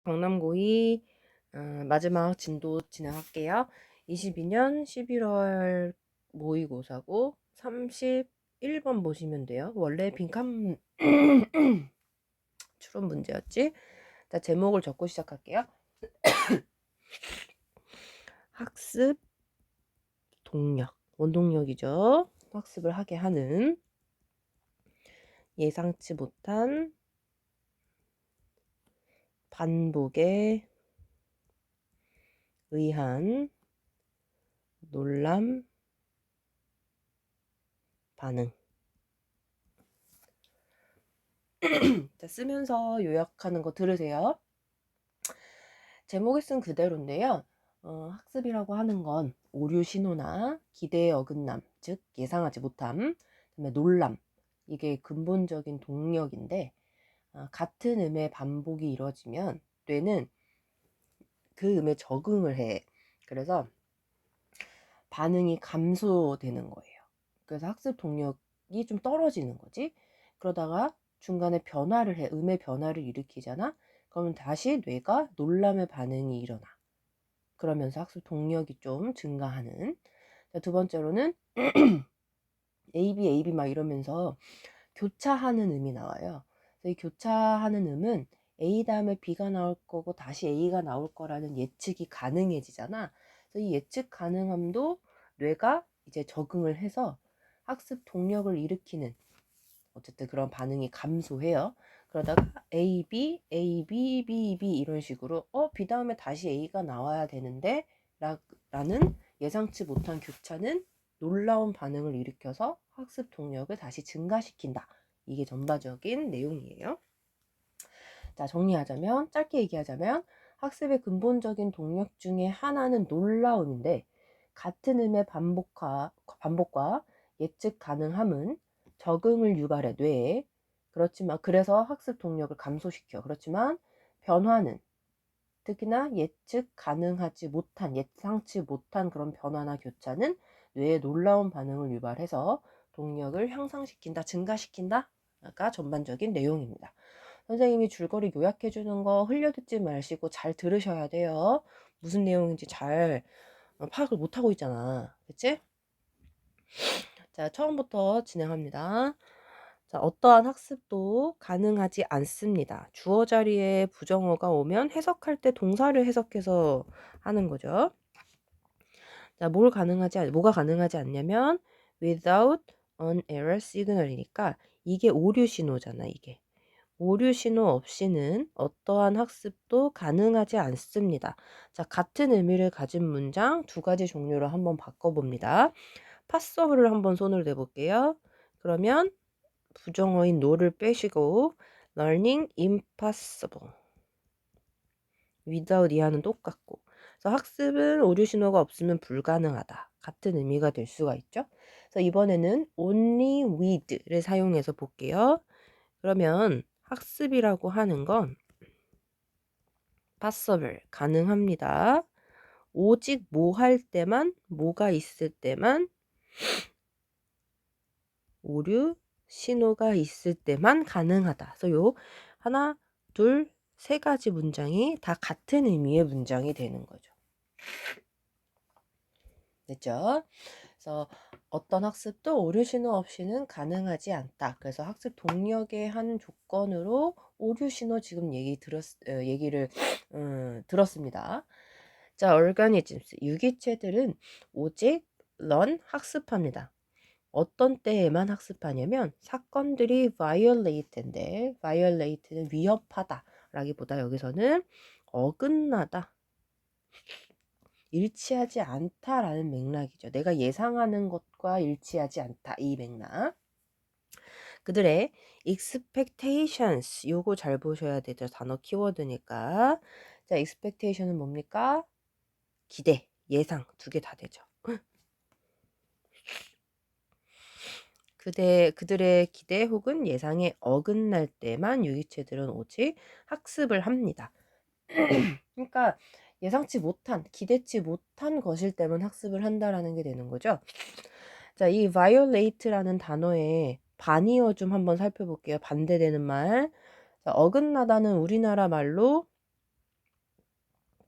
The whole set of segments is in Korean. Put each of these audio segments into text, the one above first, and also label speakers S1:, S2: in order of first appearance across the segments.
S1: 강남고의 마지막 진도 진행할게요. 22년 11월 모의고사고 31번 보시면 돼요. 원래 빈칸 추론 문제였지? 자, 제목을 적고 시작할게요. 학습 동력, 원동력이죠. 학습을 하게 하는 예상치 못한 반복에 의한 놀람 반응. 자, 쓰면서 요약하는 거 들으세요. 제목에 쓴 그대로인데요. 학습이라고 하는 건 오류 신호나 기대의 어긋남, 즉 예상하지 못함, 그다음에 놀람, 이게 근본적인 동력인데 같은 음의 반복이 이루어지면 뇌는 그 음에 적응을 해. 그래서 반응이 감소되는 거예요. 그래서 학습 동력이 좀 떨어지는 거지. 그러다가 중간에 변화를 해. 음의 변화를 일으키잖아. 그러면 다시 뇌가 놀람의 반응이 일어나. 그러면서 학습 동력이 좀 증가하는. 두 번째로는 AB 막 이러면서 교차하는 음이 나와요. 그래서 이 교차하는 음은 A 다음에 B가 나올 거고 다시 A가 나올 거라는 예측이 가능해지잖아. 그래서 이 예측 가능함도 뇌가 이제 적응을 해서 학습 동력을 일으키는 어쨌든 그런 반응이 감소해요. 그러다가 A, B, A, B, B, B 이런 식으로 B 다음에 다시 A가 나와야 되는데 라는 예상치 못한 교차는 놀라운 반응을 일으켜서 학습 동력을 다시 증가시킨다. 이게 전반적인 내용이에요. 자, 정리하자면, 짧게 얘기하자면 학습의 근본적인 동력 중에 하나는 놀라움인데 같은 음의 반복과 예측 가능함은 적응을 유발해 뇌에. 그렇지만 그래서 학습 동력을 감소시켜. 그렇지만 변화는 특히나 예측 가능하지 못한, 예상치 못한 그런 변화나 교차는 뇌에 놀라운 반응을 유발해서 동력을 향상시킨다, 증가시킨다가 전반적인 내용입니다. 선생님이 줄거리 요약해 주는 거 흘려듣지 마시고 잘 들으셔야 돼요. 무슨 내용인지 잘 파악을 못하고 있잖아. 그치? 자, 처음부터 진행합니다. 자, 어떠한 학습도 가능하지 않습니다. 주어 자리에 부정어가 오면 해석할 때 동사를 해석해서 하는 거죠. 자, 뭐가 가능하지 않냐면 without an error signal이니까 이게 오류 신호잖아, 이게. 오류 신호 없이는 어떠한 학습도 가능하지 않습니다. 자, 같은 의미를 가진 문장 두 가지 종류로 한번 바꿔봅니다. passable를 한번 손을 대볼게요. 그러면 부정어인 no를 빼시고 learning impossible. without 이하는 똑같고. 그래서 학습은 오류 신호가 없으면 불가능하다. 같은 의미가 될 수가 있죠. 그래서 이번에는 only with를 사용해서 볼게요. 그러면 학습이라고 하는 건 possible, 가능합니다. 오직 뭐 할 때만, 뭐가 있을 때만, 오류 신호가 있을 때만 가능하다. 그래서 요 하나, 둘, 세 가지 문장이 다 같은 의미의 문장이 되는 거죠. 됐죠? 그래서 어떤 학습도 오류 신호 없이는 가능하지 않다. 그래서 학습 동력의 한 조건으로 오류 신호 지금 얘기를 들었습니다. 자, organisms, 유기체들은 오직 learn, 학습합니다. 어떤 때에만 학습하냐면 사건들이 violate인데 violate는 위협하다 라기보다 여기서는 어긋나다, 일치하지 않다라는 맥락이죠. 내가 예상하는 것과 일치하지 않다, 이 맥락. 그들의 expectations, 요거 잘 보셔야 되죠. 단어 키워드니까. 자, expectation은 뭡니까? 기대, 예상 두 개 다 되죠. 그들의 기대 혹은 예상에 어긋날 때만 유기체들은 오직 학습을 합니다. 그러니까 예상치 못한, 기대치 못한 것일 때만 학습을 한다라는 게 되는 거죠. 자, 이 violate라는 단어의 반의어 좀 한번 살펴볼게요. 반대되는 말. 자, 어긋나다는 우리나라 말로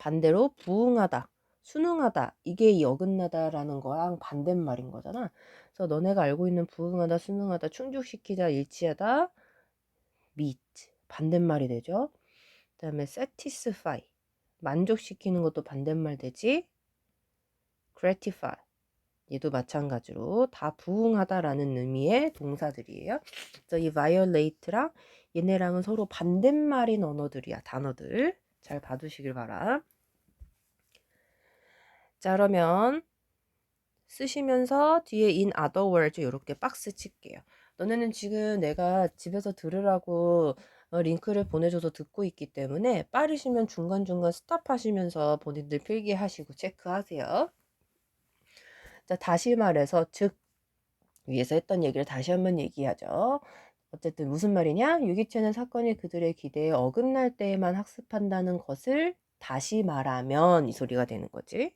S1: 반대로 부응하다, 순응하다, 이게 이 어긋나다라는 거랑 반대말인 거잖아. 그래서 너네가 알고 있는 부응하다, 순응하다, 충족시키다, 일치하다, meet 반대말이 되죠. 그 다음에 satisfy 만족시키는 것도 반대말 되지. gratify 얘도 마찬가지로 다 부응하다라는 의미의 동사들이에요. 그래서 이 violate랑 얘네랑은 서로 반대말인 언어들이야. 단어들 잘 봐두시길 바라. 자, 그러면 쓰시면서 뒤에 in other words 이렇게 박스 칠게요. 너네는 지금 내가 집에서 들으라고 링크를 보내줘서 듣고 있기 때문에 빠르시면 중간중간 스탑하시면서 본인들 필기하시고 체크하세요. 자, 다시 말해서 즉 위에서 했던 얘기를 다시 한번 얘기하죠. 어쨌든 무슨 말이냐? 유기체는 사건이 그들의 기대에 어긋날 때에만 학습한다는 것을 다시 말하면 이 소리가 되는 거지.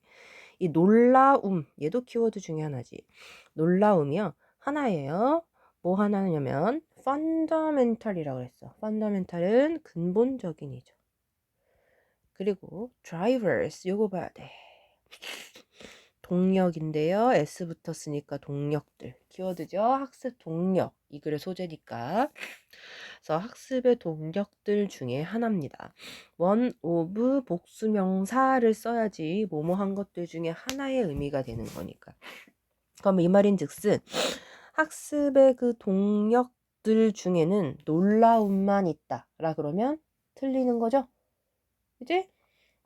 S1: 이 놀라움, 얘도 키워드 중에 하나지. 놀라움이요. 하나예요. 뭐 하나냐면 fundamental이라고 그랬어. fundamental은 근본적인이죠. 그리고 drivers 요거 봐야 돼. 동력인데요. S 붙었으니까 동력들. 키워드죠. 학습 동력. 이 글의 소재니까. 그래서 학습의 동력들 중에 하나입니다. one of 복수명사를 써야지 뭐뭐 한 것들 중에 하나의 의미가 되는 거니까. 그럼 이 말인즉슨 학습의 그 동력들 중에는 놀라움만 있다라 그러면 틀리는 거죠. 그지?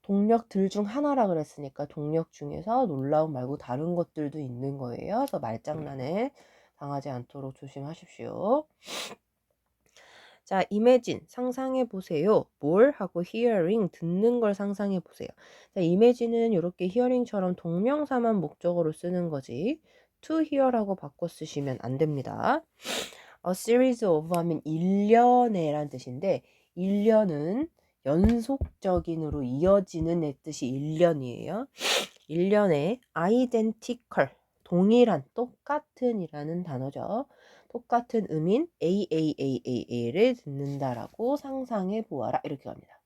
S1: 동력들 중 하나라 그랬으니까 동력 중에서 놀라움 말고 다른 것들도 있는 거예요. 그래서 말장난에 당하지 않도록 조심하십시오. 자, imagine 상상해 보세요. 뭘 하고 hearing 듣는 걸 상상해 보세요. 자, imagine은 이렇게 hearing처럼 동명사만 목적어로 쓰는 거지. to hear라고 바꿔 쓰시면 안 됩니다. A series of 하면 일련의란 뜻인데 일련은 연속적인으로 이어지는 의 뜻이 일련이에요. 일련의 identical 동일한 똑같은이라는 단어죠. 똑같은 음인 AAAAA를 듣는다라고 상상해 보아라 이렇게 갑니다.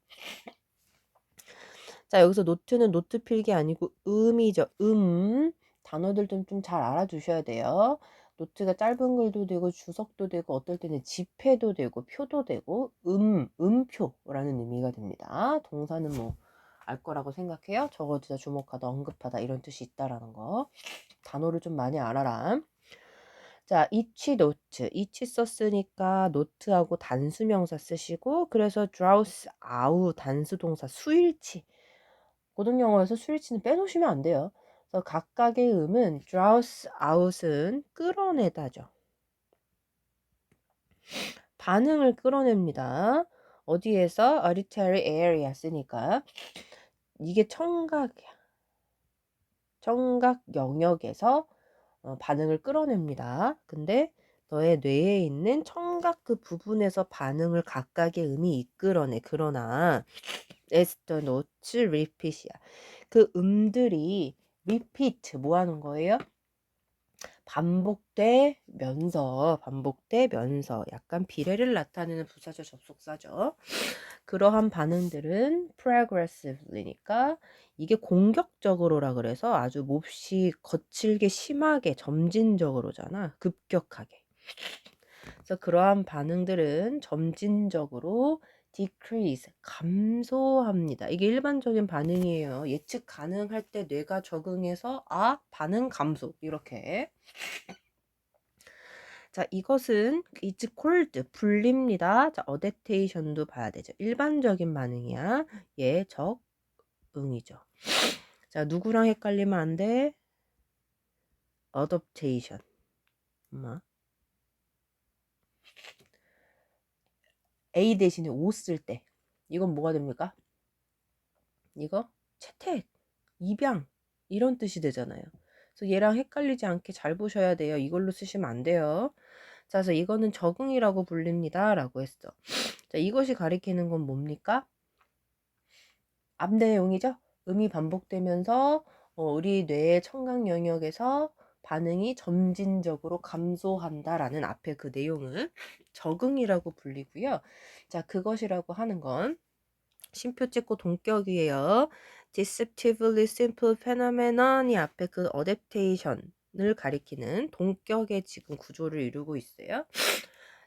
S1: 자, 여기서 노트는 노트 필기 아니고 음이죠. 단어들 좀 잘 알아두셔야 돼요. 노트가 짧은 글도 되고 주석도 되고 어떨 때는 지폐도 되고 표도 되고 음표라는 의미가 됩니다. 동사는 뭐 알 거라고 생각해요. 적어두다, 주목하다, 언급하다 이런 뜻이 있다라는 거. 단어를 좀 많이 알아라. 자, each 노트, each 썼으니까 노트하고 단수명사 쓰시고 그래서 drowse out 단수동사 수일치. 고등영어에서 수일치는 빼놓으시면 안 돼요. 그래서 각각의 음은 drowse out은 끌어내다죠. 반응을 끌어냅니다. 어디에서? auditory area 쓰니까 이게 청각이야. 청각 영역에서 반응을 끌어냅니다. 근데 너의 뇌에 있는 청각 그 부분에서 반응을 각각의 음이 이끌어내. 그러나 as the notes repeat이야. 그 음들이 repeat 뭐 하는 거예요? 반복되면서 약간 비례를 나타내는 부사절 접속사죠. 그러한 반응들은 progressively니까 이게 공격적으로라 그래서 아주 몹시 거칠게 심하게 점진적으로잖아. 급격하게. 그래서 그러한 반응들은 점진적으로 decrease 감소합니다. 이게 일반적인 반응이에요. 예측 가능할 때 뇌가 적응해서 반응 감소 이렇게. 자, 이것은 it's called 불립니다. 자, adaptation도 봐야 되죠. 일반적인 반응이야. 얘 적응이죠. 자, 누구랑 헷갈리면 안 돼? adaptation. A 대신에 O 쓸 때 이건 뭐가 됩니까? 이거 채택, 입양 이런 뜻이 되잖아요. 그래서 얘랑 헷갈리지 않게 잘 보셔야 돼요. 이걸로 쓰시면 안 돼요. 자, 그래서 이거는 적응이라고 불립니다. 라고 했어. 자, 이것이 가리키는 건 뭡니까? 앞 내용이죠. 음이 반복되면서 우리 뇌의 청각 영역에서 반응이 점진적으로 감소한다라는 앞에 그 내용을 적응이라고 불리고요. 자, 그것이라고 하는 건 쉼표 찍고 동격이에요. deceptively simple phenomenon이 앞에 그 adaptation을 가리키는 동격의 지금 구조를 이루고 있어요.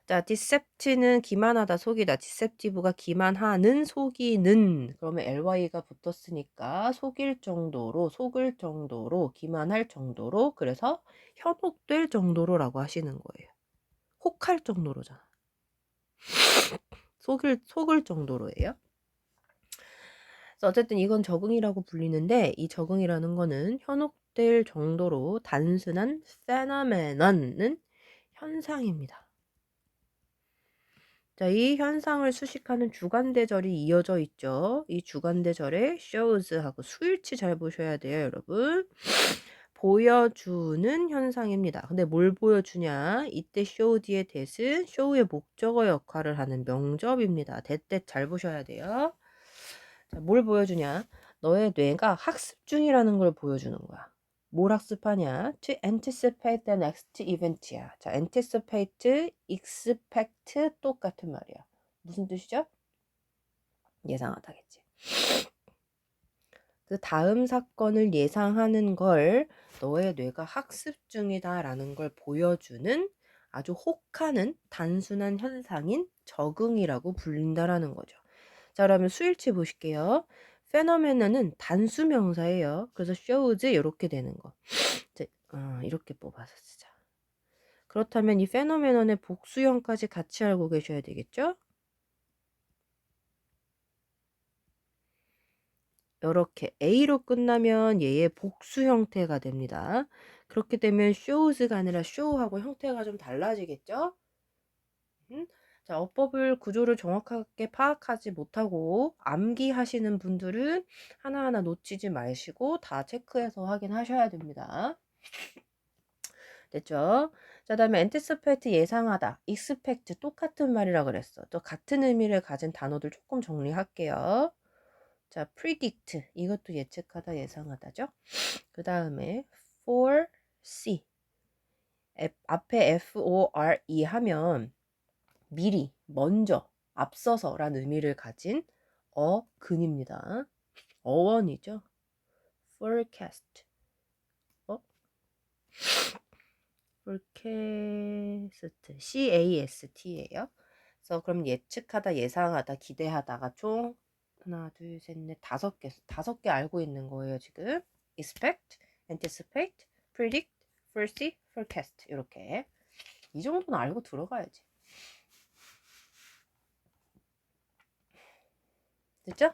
S1: 자, decept는 기만하다, 속이다. deceptive가 기만하는, 속이는. 그러면 ly가 붙었으니까 속일 정도로, 기만할 정도로, 그래서 현혹될 정도로라고 하시는 거예요. 혹할 정도로잖아. 속을 정도로예요. 그래서 어쨌든 이건 적응이라고 불리는데, 이 적응이라는 거는 현혹될 정도로 단순한 phenomenon은 현상입니다. 자, 이 현상을 수식하는 주관대절이 이어져 있죠. 이 주관대절에 shows하고 수일치 잘 보셔야 돼요, 여러분. 보여주는 현상입니다. 근데 뭘 보여주냐? 이때 show 뒤에 that은 show의 목적어 역할을 하는 명접입니다. that 잘 보셔야 돼요. 자, 뭘 보여주냐? 너의 뇌가 학습 중이라는 걸 보여주는 거야. 뭘 학습하냐? To anticipate the next event야. 자, anticipate, expect 똑같은 말이야. 무슨 뜻이죠? 예상하다겠지. 그 다음 사건을 예상하는 걸 너의 뇌가 학습 중이다라는 걸 보여주는 아주 혹하는 단순한 현상인 적응이라고 불린다라는 거죠. 자, 그러면 수일치 보실게요. phenomenon은 단수 명사예요. 그래서 shows 이렇게 되는 거. 자, 이렇게 뽑아서 쓰자. 그렇다면 이 phenomenon의 복수형까지 같이 알고 계셔야 되겠죠? 이렇게 A로 끝나면 얘의 복수 형태가 됩니다. 그렇게 되면 shows가 아니라 show하고 형태가 좀 달라지겠죠? 자, 어법을 구조를 정확하게 파악하지 못하고 암기하시는 분들은 하나하나 놓치지 마시고 다 체크해서 확인하셔야 됩니다. 됐죠? 자, 다음에 anticipate 예상하다, expect 똑같은 말이라 그랬어. 또 같은 의미를 가진 단어들 조금 정리할게요. 자, predict 이것도 예측하다, 예상하다죠. 그 다음에 foresee 앞에 FORE 하면 미리, 먼저, 앞서서란 의미를 가진 어근입니다. 어원이죠. forecast. forecast. CAST예요. 그래서 그럼 예측하다, 예상하다, 기대하다가 총 하나, 둘, 셋, 넷, 다섯 개 알고 있는 거예요, 지금. expect, anticipate, predict, foresee, forecast. 이렇게. 이 정도는 알고 들어가야지. 됐죠?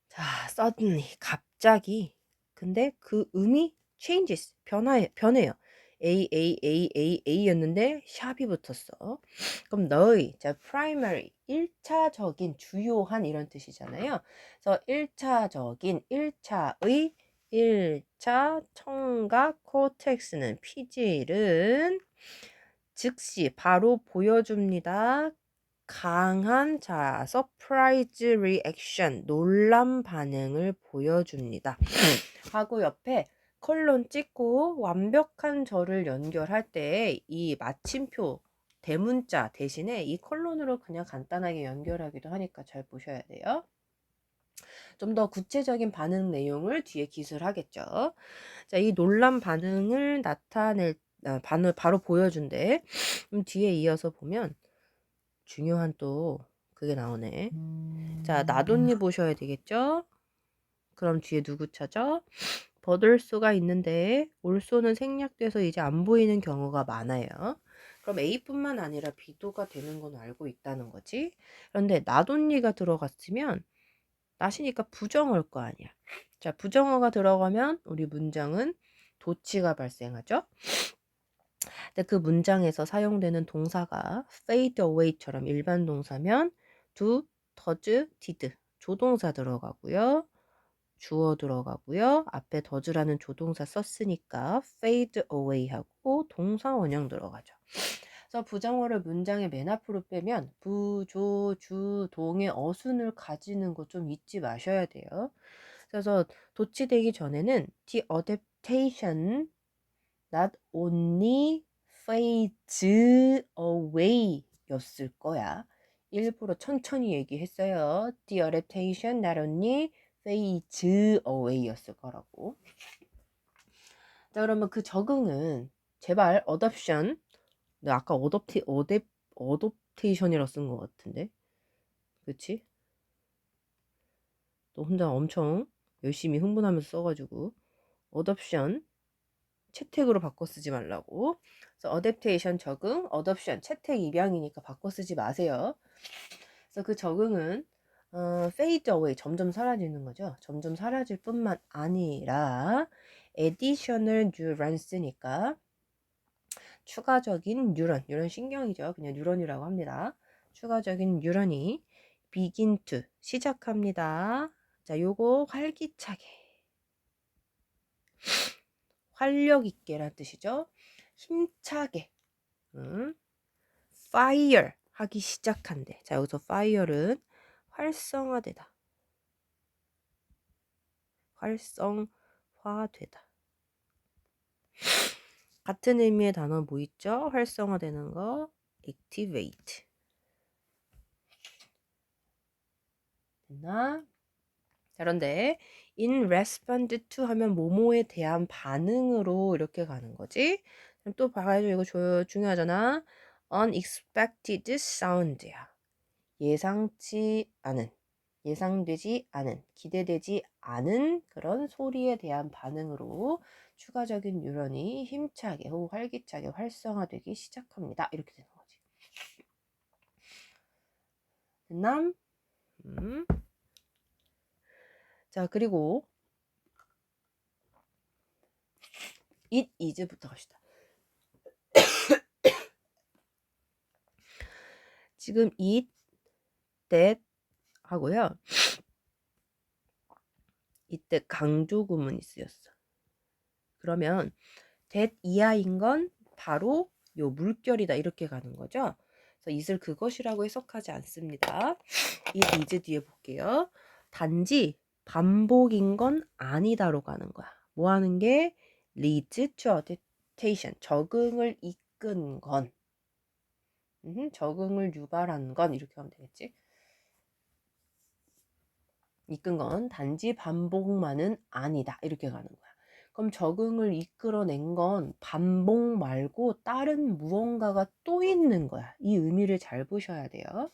S1: 자, suddenly 갑자기. 근데 그 의미 changes 변해요. A였는데 샵이 붙었어. 그럼 너의 자 primary 1차적인 주요한 이런 뜻이잖아요. 그래서 1차적인 1차의 1차 청각 코텍스는 피질은 즉시 바로 보여줍니다. 강한 자 surprise reaction 놀람 반응을 보여줍니다. 하고 옆에 컬론 찍고 완벽한 절을 연결할 때 이 마침표 대문자 대신에 이 컬론으로 그냥 간단하게 연결하기도 하니까 잘 보셔야 돼요. 좀 더 구체적인 반응 내용을 뒤에 기술하겠죠. 자, 이 놀람 반응을 반을 바로 보여준대. 뒤에 이어서 보면 중요한 또 그게 나오네. 자, 나돈니 보셔야 되겠죠? 그럼 뒤에 누구 찾아? 버들소가 있는데 올소는 생략돼서 이제 안 보이는 경우가 많아요. 그럼 A뿐만 아니라 B도가 되는 건 알고 있다는 거지. 그런데 나돈니가 들어갔으면 나시니까 부정어일 거 아니야. 자, 부정어가 들어가면 우리 문장은 도치가 발생하죠. 근데 그 문장에서 사용되는 동사가 fade away처럼 일반 동사면 do, does, did 조동사 들어가고요. 주어 들어가고요. 앞에 does라는 조동사 썼으니까 fade away 하고 동사 원형 들어가죠. 그래서 부정어를 문장의 맨 앞으로 빼면 부, 조, 주, 동의 어순을 가지는 거 좀 잊지 마셔야 돼요. 그래서 도치되기 전에는 the adaptation not only fades away 였을 거야. 일부러 천천히 얘기했어요. The adaptation not only phase away였을 거라고. 자, 그러면 그 적응은 제발 adoption. 나 아까 어댑테이션이라 쓴 것 같은데. 그치? 또 혼자 엄청 열심히 흥분하면서 써가지고 adoption 채택으로 바꿔 쓰지 말라고. 그래서 adaptation 적응, adoption 채택 입양이니까 바꿔 쓰지 마세요. 그래서 그 적응은 fade away 점점 사라지는 거죠. 점점 사라질 뿐만 아니라 additional neurons니까 추가적인 뉴런 신경이죠. 그냥 뉴런이라고 합니다. 추가적인 뉴런이 begin to 시작합니다. 자, 요거 활기차게 활력 있게란 뜻이죠. 힘차게 fire 하기 시작한대. 자, 여기서 fire는 활성화되다. 활성화되다. 같은 의미의 단어 뭐 있죠? 활성화되는 거 activate. 됐나? 자, 그런데 in response to 하면 뭐뭐에 대한 반응으로 이렇게 가는 거지. 그럼 또 봐야죠. 이거 중요하잖아. unexpected sound야. 예상치 않은, 예상되지 않은, 기대되지 않은 그런 소리에 대한 반응으로 추가적인 뉴런이 힘차게 혹은 활기차게 활성화되기 시작합니다. 이렇게 되는 거지. 됐나? 자, 그리고 it is부터 갑시다. 지금 it, that 하고요. 이때 강조 구문이 쓰였어. 그러면 that 이하인 건 바로 요 물결이다 이렇게 가는 거죠. 그래서 it을 그것이라고 해석하지 않습니다. it is 뒤에 볼게요. 단지 반복인 건 아니다로 가는 거야. 뭐 하는 게 leads to adaptation 적응을 이끈 건 적응을 유발한 건 이렇게 하면 되겠지. 이끈 건 단지 반복만은 아니다 이렇게 가는 거야. 그럼 적응을 이끌어낸 건 반복 말고 다른 무언가가 또 있는 거야. 이 의미를 잘 보셔야 돼요.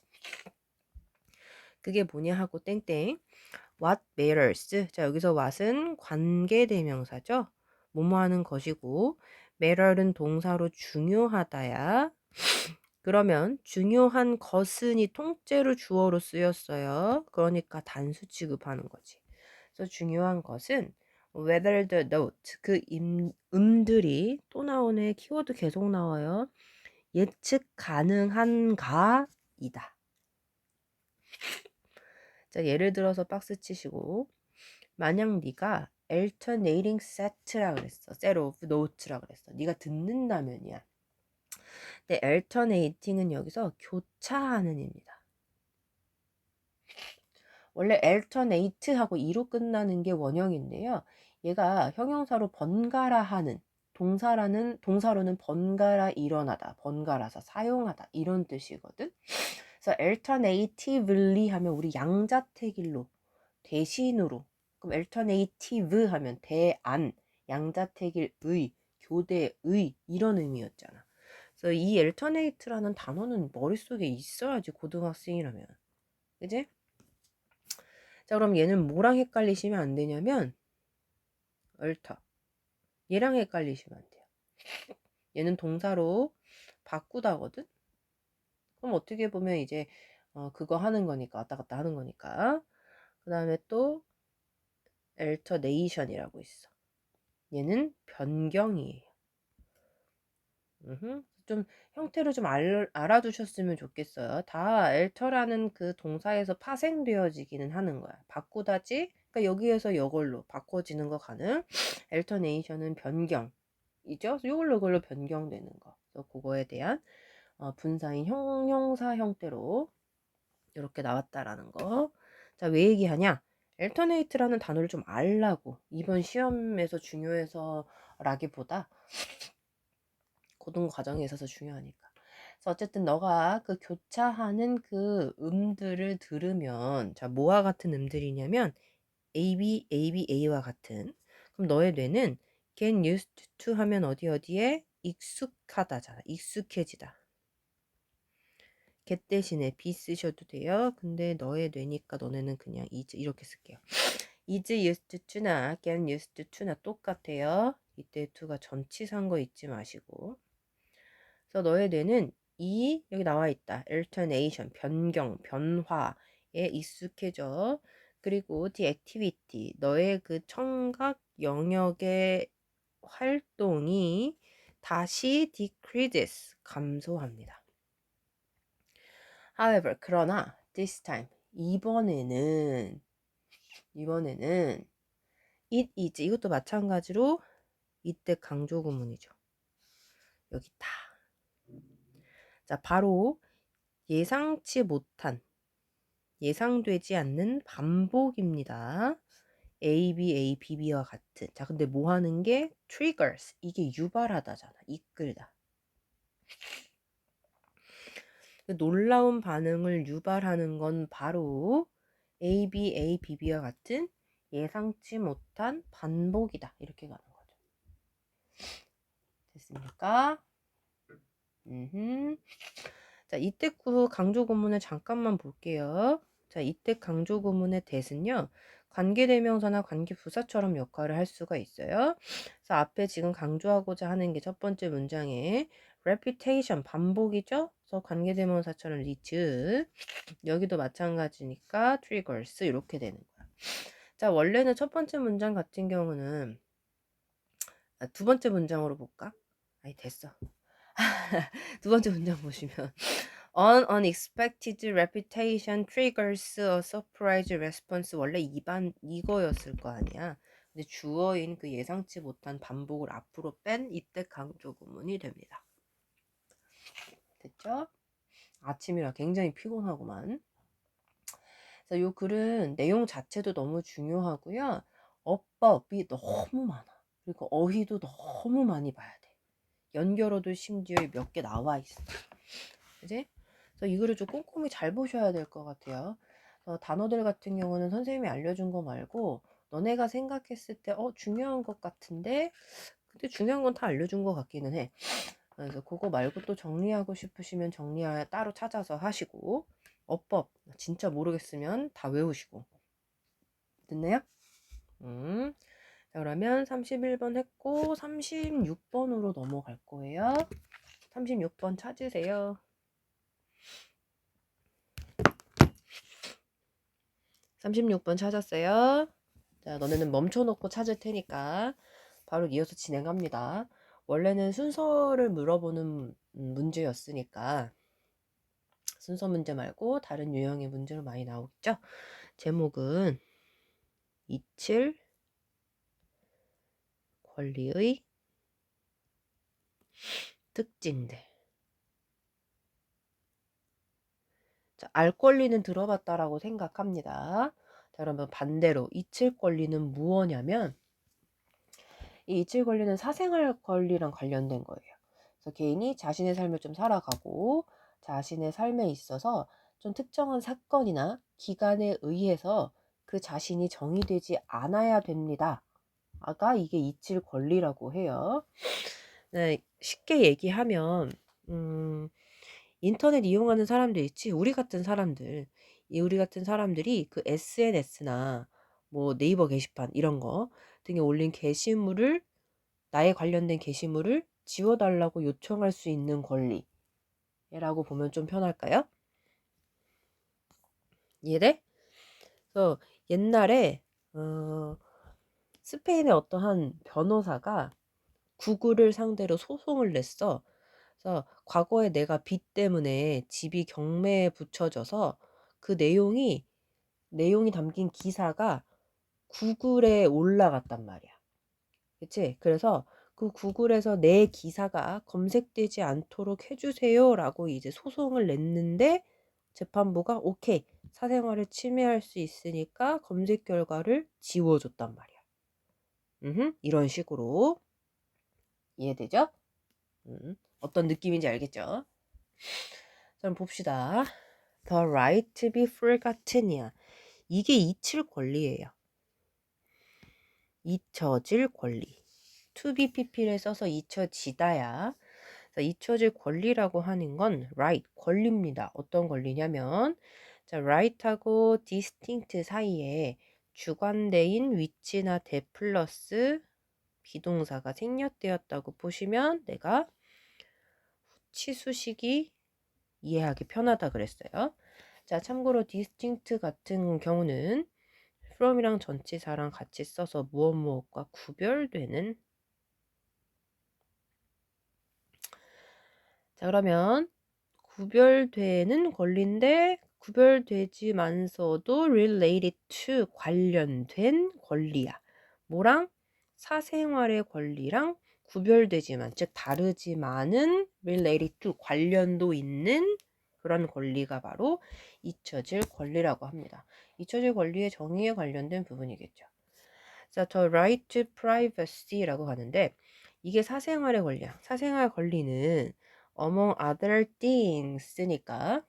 S1: 그게 뭐냐 하고 땡땡 what matters. 자, 여기서 what은 관계대명사죠. 뭐뭐 하는 것이고 matter은 동사로 중요하다야. 그러면 중요한 것은이 통째로 주어로 쓰였어요. 그러니까 단수 취급하는 거지. 그래서 중요한 것은 whether the note 그 음들이 또 나오네. 키워드 계속 나와요. 예측 가능한가이다. 자, 예를 들어서 박스 치시고 만약 네가 alternating set라 그랬어. set of notes라 그랬어. 네가 듣는다면이야. 근데 alternating은 여기서 교차하는 입니다. 원래 alternate하고 e로 끝나는 게 원형인데요. 얘가 형용사로 번갈아 하는 동사로는 번갈아 일어나다, 번갈아서 사용하다 이런 뜻이거든. 그래서 alternatively 하면 우리 양자택일로 대신으로 그럼 alternative 하면 대안, 양자택일의, 교대의 이런 의미였잖아. 그래서 이 alternate라는 단어는 머릿속에 있어야지 고등학생이라면. 그지? 자, 그럼 얘는 뭐랑 헷갈리시면 안 되냐면 alter. 얘랑 헷갈리시면 안 돼요. 얘는 동사로 바꾸다거든. 그럼 어떻게 보면 이제 그거 하는 거니까 왔다 갔다 하는 거니까. 그 다음에 또 alternation이라고 있어. 얘는 변경이에요. 좀 형태를 좀 알아두셨으면 좋겠어요. 다 alter라는 그 동사에서 파생되어지기는 하는 거야. 바꾸다지. 그러니까 여기에서 이걸로 바꿔지는 거 가능. alternation은 변경이죠. 이걸로 변경되는 거. 그래서 그거에 대한 분사인 형용사 형태로 이렇게 나왔다라는 거. 자, 왜 얘기하냐? alternate라는 단어를 좀 알라고. 이번 시험에서 중요해서라기보다 고등 과정에 있어서 중요하니까. 그래서 어쨌든 너가 그 교차하는 그 음들을 들으면 자, 뭐와 같은 음들이냐면 A와 같은. 그럼 너의 뇌는 get used to 하면 어디에 익숙하다잖아. 익숙해지다. get 대신에 be 쓰셔도 돼요. 근데 너의 뇌니까 너네는 그냥 is 이렇게 쓸게요. is used to나 get used to나 똑같아요. 이때 to가 전치사인 거 잊지 마시고. 그래서 너의 뇌는 여기 나와 있다. alternation, 변경, 변화에 익숙해져. 그리고 the activity, 너의 그 청각 영역의 활동이 다시 decreases, 감소합니다. However, 그러나 this time, 이번에는 it is, 이것도 마찬가지로 이때 강조 구문이죠. 여기 다. 자, 바로 예상치 못한, 예상되지 않는 반복입니다. A, B, B와 같은. 자, 근데 뭐 하는 게 triggers. 이게 유발하다잖아. 이끌다. 놀라운 반응을 유발하는 건 바로 A, B와 같은 예상치 못한 반복이다. 이렇게 가는 거죠. 됐습니까? 자, 이때 강조 구문을 잠깐만 볼게요. 자, 이때 강조 구문의 that은요, 관계대명사나 관계부사처럼 역할을 할 수가 있어요. 그래서 앞에 지금 강조하고자 하는 게 첫 번째 문장에 reputation, 반복이죠? 그래서 관계대명사처럼 leads, 여기도 마찬가지니까 triggers, 이렇게 되는 거야. 자, 원래는 첫 번째 문장 같은 경우는, 두 번째 문장으로 볼까? 아니, 됐어. 두 번째 문장 보시면 An unexpected reputation triggers a surprise response. 원래 이거였을 거 아니야. 근데 주어인 그 예상치 못한 반복을 앞으로 뺀 이때 강조 구문이 됩니다. 됐죠? 아침이라 굉장히 피곤하구만. 그래서 요 글은 내용 자체도 너무 중요하고요. 어법이 너무 많아. 그리고 어휘도 너무 많이 봐야 돼. 연결어도 심지어 몇 개 나와 있어. 그지? 그래서 이 글을 좀 꼼꼼히 잘 보셔야 될 것 같아요. 단어들 같은 경우는 선생님이 알려준 거 말고 너네가 생각했을 때 중요한 것 같은데 근데 중요한 건 다 알려준 것 같기는 해. 그래서 그거 말고 또 정리하고 싶으시면 따로 찾아서 하시고 어법 진짜 모르겠으면 다 외우시고. 됐나요? 자, 그러면 31번 했고 36번으로 넘어갈 거예요. 36번 찾으세요. 36번 찾았어요. 자, 너네는 멈춰놓고 찾을 테니까 바로 이어서 진행합니다. 원래는 순서를 물어보는 문제였으니까 순서 문제 말고 다른 유형의 문제로 많이 나오겠죠? 제목은 27 권리의 특징들. 자, 알 권리는 들어봤다라고 생각합니다. 자, 그러면 반대로 이칠 권리는 무엇이냐면 이 이칠 권리는 사생활 권리랑 관련된 거예요. 그래서 개인이 자신의 삶을 좀 살아가고 자신의 삶에 있어서 좀 특정한 사건이나 기간에 의해서 그 자신이 정의되지 않아야 됩니다. 아까 이게 이칠 권리라고 해요. 네, 쉽게 얘기하면 인터넷 이용하는 사람들 있지? 우리 같은 사람들이 그 SNS나 뭐 네이버 게시판 이런 거 등에 올린 게시물을 나에 관련된 게시물을 지워달라고 요청할 수 있는 권리라고 보면 좀 편할까요? 이해돼? 그래서 옛날에 스페인의 어떠한 변호사가 구글을 상대로 소송을 냈어. 그래서 과거에 내가 빚 때문에 집이 경매에 붙여져서 그 내용이 담긴 기사가 구글에 올라갔단 말이야. 그치? 그래서 그 구글에서 내 기사가 검색되지 않도록 해주세요라고 이제 소송을 냈는데 재판부가 오케이, 사생활을 침해할 수 있으니까 검색 결과를 지워줬단 말이야. 이런 식으로 이해되죠? 어떤 느낌인지 알겠죠? 그럼 봅시다. The right to be forgotten이야. 이게 이칠 권리예요. 잊혀질 권리. to be pp를 써서 잊혀지다야. 잊혀질 권리라고 하는 건 right, 권리입니다. 어떤 권리냐면 자, right하고 distinct 사이에 주관대인 위치나 대 플러스 비동사가 생략되었다고 보시면 내가 후치수식이 이해하기 편하다 그랬어요. 자, 참고로 distinct 같은 경우는 from이랑 전치사랑 같이 써서 무엇과 구별되는. 자, 그러면 구별되는 권리인데 구별되지만서도 related to 관련된 권리야. 뭐랑? 사생활의 권리랑 구별되지만, 즉 다르지만은 related to 관련도 있는 그런 권리가 바로 잊혀질 권리라고 합니다. 잊혀질 권리의 정의에 관련된 부분이겠죠. 자, the right to privacy라고 하는데 이게 사생활의 권리야. 사생활 권리는 among other things니까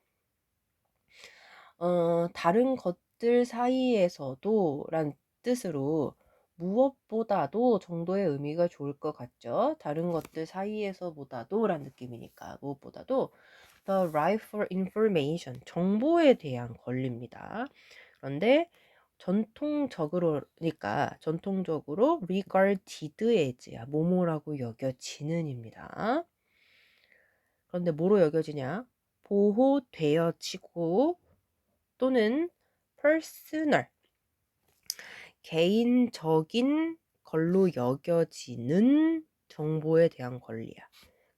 S1: 다른 것들 사이에서도 란 뜻으로 무엇보다도 정도의 의미가 좋을 것 같죠. 다른 것들 사이에서보다도 란 느낌이니까 무엇보다도 the right for information, 정보에 대한 권리입니다. 그런데 전통적으로 regarded as야, 뭐뭐라고 여겨지는입니다. 그런데 뭐로 여겨지냐? 보호되어지고 또는 personal, 개인적인 걸로 여겨지는 정보에 대한 권리야.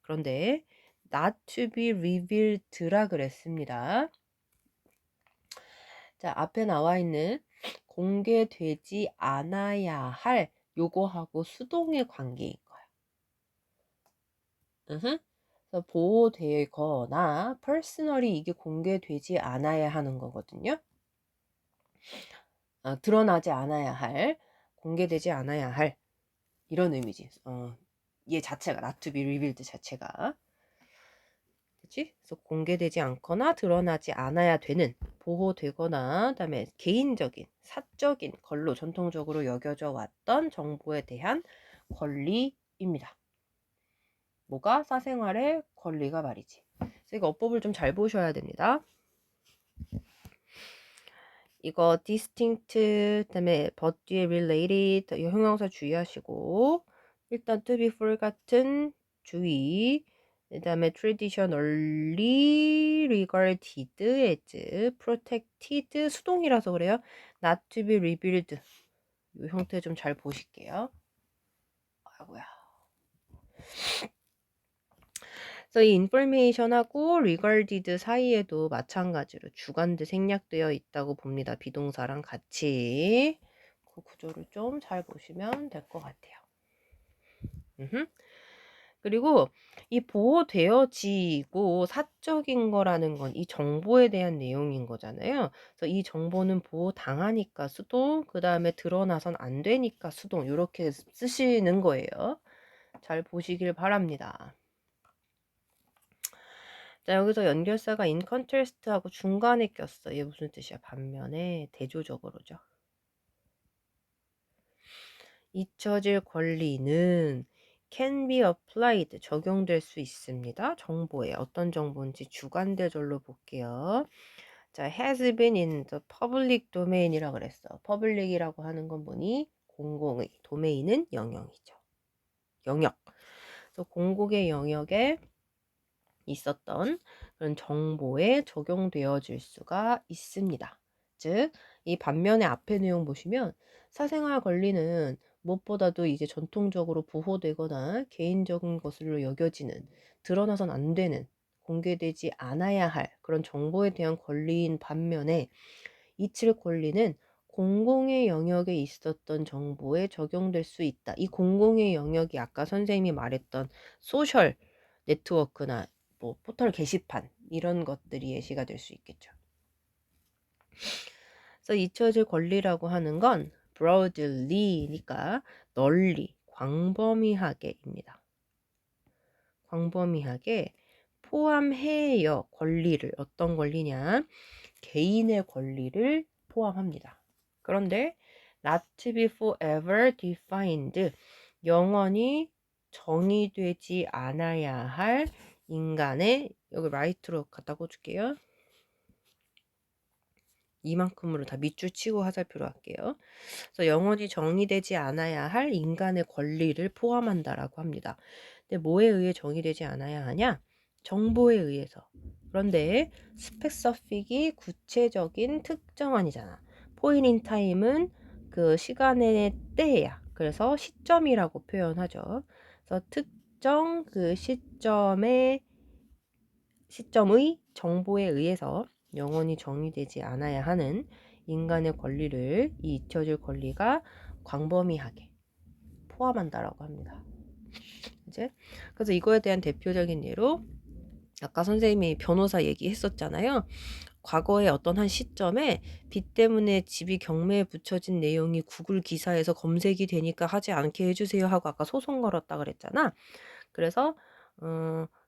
S1: 그런데 not to be revealed라 그랬습니다. 자, 앞에 나와 있는 공개되지 않아야 할 요거하고 수동의 관계인 거야. 그래서 보호되거나 personally 이게 공개되지 않아야 하는 거거든요. 드러나지 않아야 할, 공개되지 않아야 할 이런 의미지. 얘 자체가 not to be revealed 자체가. 그치? 그래서 공개되지 않거나 드러나지 않아야 되는, 보호되거나 그다음에 개인적인, 사적인 걸로 전통적으로 여겨져 왔던 정보에 대한 권리입니다. 뭐가? 사생활의 권리가 말이지. 그래서 이거 어법을 좀 잘 보셔야 됩니다. 이거 distinct 그다음에 but 뒤에 related 이 형용사 주의하시고, 일단 to be for 같은 주의, 그다음에 traditionally regarded as protected 수동이라서 그래요. not to be revealed 이 형태 좀 잘 보실게요. 아이고야. 그래서 이 information하고 regarded 사이에도 마찬가지로 주관대 생략되어 있다고 봅니다. 비동사랑 같이. 그 구조를 좀 잘 보시면 될 것 같아요. 그리고 이 보호되어지고 사적인 거라는 건 이 정보에 대한 내용인 거잖아요. 그래서 이 정보는 보호당하니까 수동, 그 다음에 드러나선 안 되니까 수동, 이렇게 쓰시는 거예요. 잘 보시길 바랍니다. 자, 여기서 연결사가 in contrast하고 중간에 꼈어. 이게 무슨 뜻이야? 반면에 대조적으로죠. 잊혀질 권리는 can be applied, 적용될 수 있습니다. 정보에 어떤 정보인지 주관대절로 볼게요. 자, has been in the public domain이라고 그랬어. public이라고 하는 건 뭐니? 공공의, 도메인은 영역이죠. 영역. 그래서 공공의 영역에 있었던 그런 정보에 적용되어질 수가 있습니다. 즉, 이 반면에 앞에 내용 보시면 사생활 권리는 무엇보다도 이제 전통적으로 보호되거나 개인적인 것으로 여겨지는, 드러나선 안 되는, 공개되지 않아야 할 그런 정보에 대한 권리인 반면에 잊힐 권리는 공공의 영역에 있었던 정보에 적용될 수 있다. 이 공공의 영역이 아까 선생님이 말했던 소셜 네트워크나 뭐 포털 게시판 이런 것들이 예시가 될 수 있겠죠. 그래서 잊혀질 권리라고 하는 건 broadly니까 널리, 광범위하게입니다. 광범위하게 포함해요. 권리를, 어떤 권리냐? 개인의 권리를 포함합니다. 그런데 not to be forever defined. 영원히 정의되지 않아야 할 인간의, 여기 right로 갖다 꽂을게요. 이만큼으로 다 밑줄 치고 화살표로 할게요. 그래서 영원히 정의되지 않아야 할 인간의 권리를 포함한다라고 합니다. 근데 뭐에 의해 정의되지 않아야 하냐? 정보에 의해서. 그런데 스페시픽이 구체적인 특정한이잖아. point in time은 그 시간의 때야. 그래서 시점이라고 표현하죠. 그래서 특정 그 시점의 정보에 의해서 영원히 정의되지 않아야 하는 인간의 권리를, 이 잊혀질 권리가 광범위하게 포함한다라고 합니다. 이제 그래서 이거에 대한 대표적인 예로 아까 선생님이 변호사 얘기했었잖아요. 과거의 어떤 한 시점에 빚 때문에 집이 경매에 붙여진 내용이 구글 기사에서 검색이 되니까 하지 않게 해주세요 하고 아까 소송 걸었다 그랬잖아. 그래서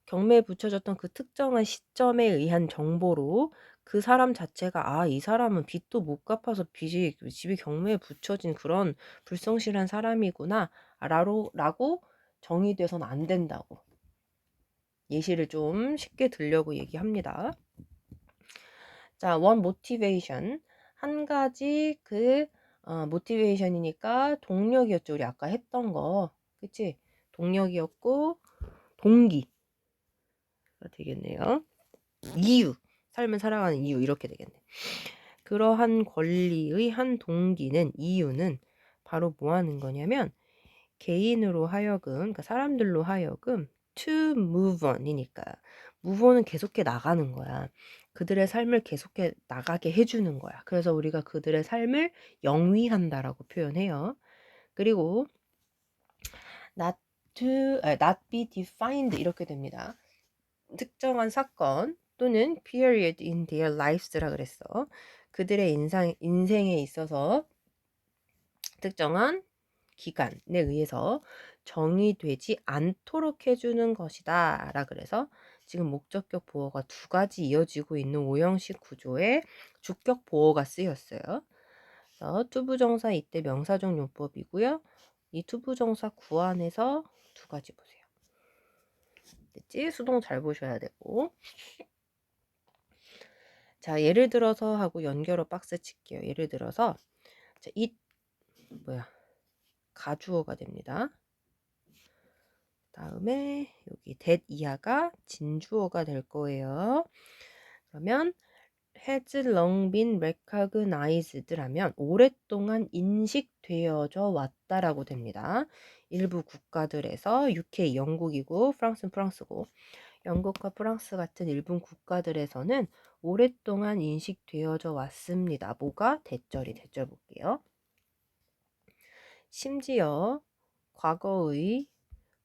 S1: 경매에 붙여졌던 그 특정한 시점에 의한 정보로 그 사람 자체가 이 사람은 빚도 못 갚아서 집이 경매에 붙여진 그런 불성실한 사람이구나 라고 정의돼서는 안 된다고 예시를 좀 쉽게 들려고 얘기합니다. 자, one motivation. 한 가지 motivation이니까 동력이었죠. 우리 아까 했던 거. 그치? 동력이었고, 동기가 되겠네요. 이유. 삶을 살아가는 이유. 이렇게 되겠네. 그러한 권리의 한 동기는, 이유는 바로 뭐 하는 거냐면, 개인으로 하여금, 그러니까 사람들로 하여금 to move on이니까 move on은 계속해 나가는 거야. 그들의 삶을 계속해 나가게 해주는 거야. 그래서 우리가 그들의 삶을 영위한다라고 표현해요. 그리고 not be defined 이렇게 됩니다. 특정한 사건 또는 period in their lives라 그랬어. 그들의 인생에 있어서 특정한 기간에 의해서 정의되지 않도록 해주는 것이다 라 그래서 지금 목적격 보어가 두 가지 이어지고 있는 오형식 구조에 주격 보어가 쓰였어요. 그래서 투부정사 이때 명사적 용법이고요. 이 투부정사 구안에서 두 가지 보세요. 됐지? 수동 잘 보셔야 되고. 자, 예를 들어서 하고 연결어 박스 칠게요. 예를 들어서 자, 가주어가 됩니다. 다음에 여기 that 이하가 진주어가 될 거예요. 그러면 has long been recognized 라면 오랫동안 인식되어져 왔다라고 됩니다. 일부 국가들에서 UK 영국이고 프랑스는 프랑스고 영국과 프랑스 같은 일부 국가들에서는 오랫동안 인식되어져 왔습니다. 뭐가? 대절 볼게요. 심지어 과거의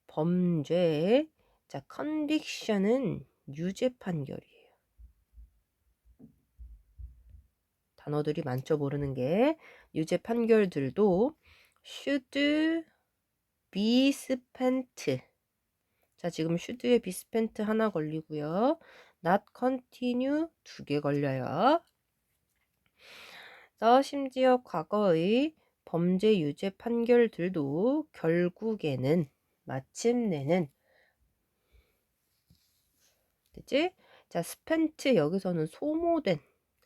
S1: 범죄, 자, conviction은 유죄 판결이에요. 단어들이 많죠, 모르는 게. 유죄 판결들도 should be spent. 자, 지금 should에 be spent 하나 걸리고요. not continue 두 개 걸려요. 그래서 심지어 과거의 범죄 유죄 판결들도 결국에는 마침내는 됐지? 자, spent 여기서는 소모된.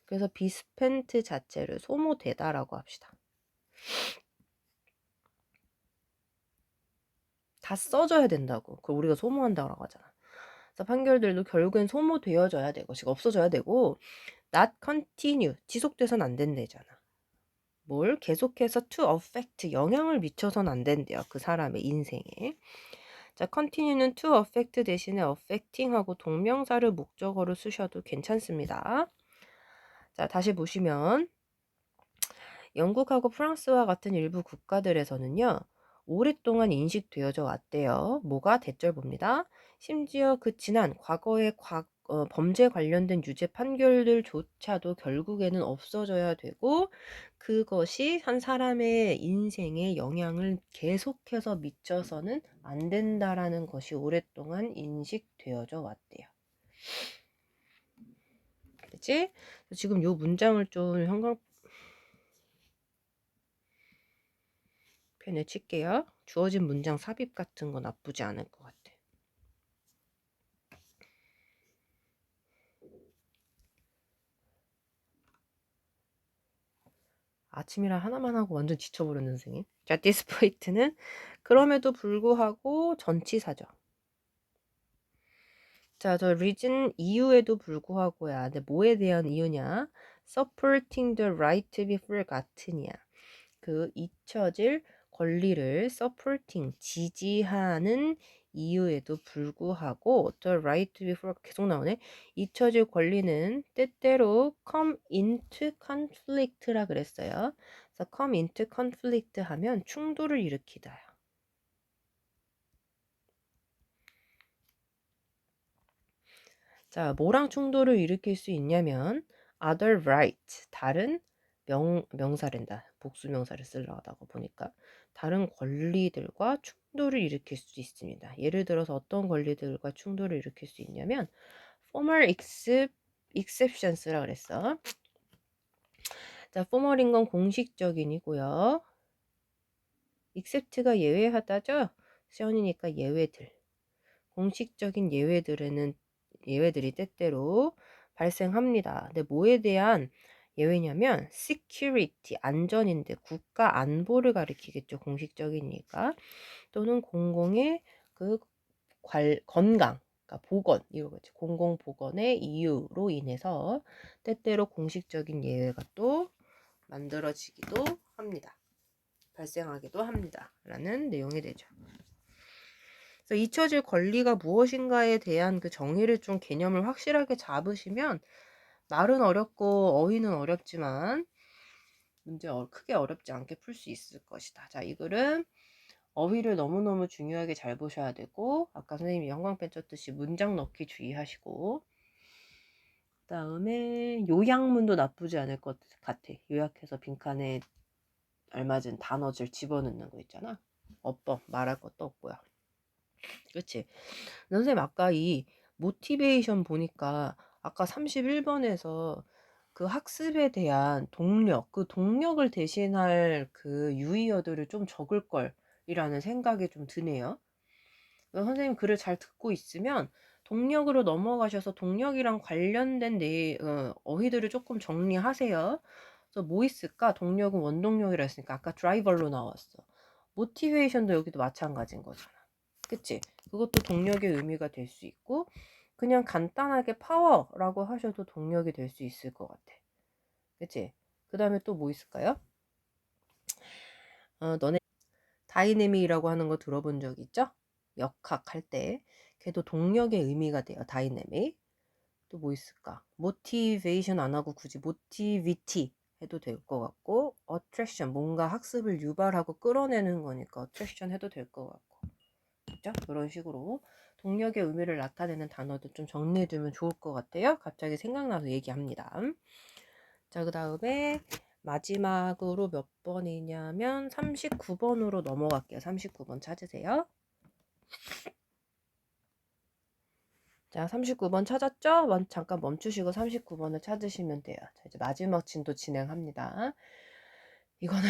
S1: 그래서 be spent 자체를 소모되다라고 합시다. 다 써줘야 된다고. 그걸 우리가 소모한다고 하잖아. 그래서 판결들도 결국엔 소모되어져야 되고, 즉 없어져야 되고, not continue 지속돼선 안 된대잖아. 뭘 계속해서 to affect 영향을 미쳐선 안 된대요. 그 사람의 인생에. 자, continue는 to affect 대신에 affecting하고 동명사를 목적어로 쓰셔도 괜찮습니다. 자, 다시 보시면 영국하고 프랑스와 같은 일부 국가들에서는요. 오랫동안 인식되어져 왔대요. 뭐가? 대절 봅니다. 심지어 그 지난 과거의 범죄 관련된 유죄 판결들조차도 결국에는 없어져야 되고 그것이 한 사람의 인생에 영향을 계속해서 미쳐서는 안 된다라는 것이 오랫동안 인식되어져 왔대요. 그치? 지금 이 문장을 좀 펜에 칠게요. 주어진 문장 삽입 같은 거 나쁘지 않을 것 같아. 아침이라 하나만 하고 완전 지쳐버렸는 선생님. 자, 디스포이트는 그럼에도 불구하고 전치사죠. 자, 저 reason 이유에도 불구하고야. 근데 뭐에 대한 이유냐? supporting the right to be forgotten이야. 그 잊혀질 권리를 supporting 지지하는 이유에도 불구하고 the right to be forgotten 계속 나오네. 잊혀질 권리는 때때로 come into conflict라 그랬어요. 그래서 come into conflict 하면 충돌을 일으키다. 자, 뭐랑 충돌을 일으킬 수 있냐면 other right, 다른 명사랜다. 복수명사를 쓰려고 하다가 보니까 다른 권리들과 충돌을 일으킬 수 있습니다. 예를 들어서 어떤 권리들과 충돌을 일으킬 수 있냐면 formal exceptions라 그랬어. 자, formal인 건 공식적인이고요. except가 예외하다죠. 시연이니까 예외들. 공식적인 예외들이 때때로 발생합니다. 근데 뭐에 대한 예외냐면 security, 안전인데 국가 안보를 가리키겠죠. 공식적이니까. 또는 공공의 그 건강, 그러니까 보건, 이거겠죠. 공공보건의 이유로 인해서 때때로 공식적인 예외가 또 만들어지기도 합니다. 발생하기도 합니다. 라는 내용이 되죠. 그래서 잊혀질 권리가 무엇인가에 대한 그 정의를 좀 개념을 확실하게 잡으시면 말은 어렵고 어휘는 어렵지만 문제 크게 어렵지 않게 풀 수 있을 것이다. 자, 이 글은 어휘를 너무너무 중요하게 잘 보셔야 되고 아까 선생님이 형광펜 쳤듯이 문장 넣기 주의하시고 그다음에 요약문도 나쁘지 않을 것 같아. 요약해서 빈칸에 알맞은 단어들 집어넣는 거 있잖아. 어법 말할 것도 없고요. 그치? 선생님 아까 이 모티베이션 보니까 아까 31번에서 그 학습에 대한 동력, 그 동력을 대신할 그 유의어들을 좀 적을 걸이라는 생각이 좀 드네요. 선생님 글을 잘 듣고 있으면 동력으로 넘어가셔서 동력이랑 관련된 어휘들을 조금 정리하세요. 그래서 뭐 있을까? 동력은 원동력이라 했으니까 아까 드라이버로 나왔어. 모티베이션도 여기도 마찬가지인 거잖아. 그치? 그것도 동력의 의미가 될 수 있고 그냥 간단하게 파워라고 하셔도 동력이 될 수 있을 것 같아. 그치? 그 다음에 또 뭐 있을까요? 너네 다이내믹이라고 하는 거 들어본 적 있죠? 역학할 때 걔도 동력의 의미가 돼요. 다이내믹. 또 뭐 있을까? 모티베이션 안 하고 굳이 모티비티 해도 될 것 같고 어트랙션 뭔가 학습을 유발하고 끌어내는 거니까 어트랙션 해도 될 것 같고 그죠? 그런 식으로 동력의 의미를 나타내는 단어도 좀 정리해두면 좋을 것 같아요. 갑자기 생각나서 얘기합니다. 자, 그 다음에 마지막으로 몇 번이냐면 39번으로 넘어갈게요. 39번 찾으세요. 자, 39번 찾았죠? 잠깐 멈추시고 39번을 찾으시면 돼요. 자, 이제 마지막 진도 진행합니다. 이거는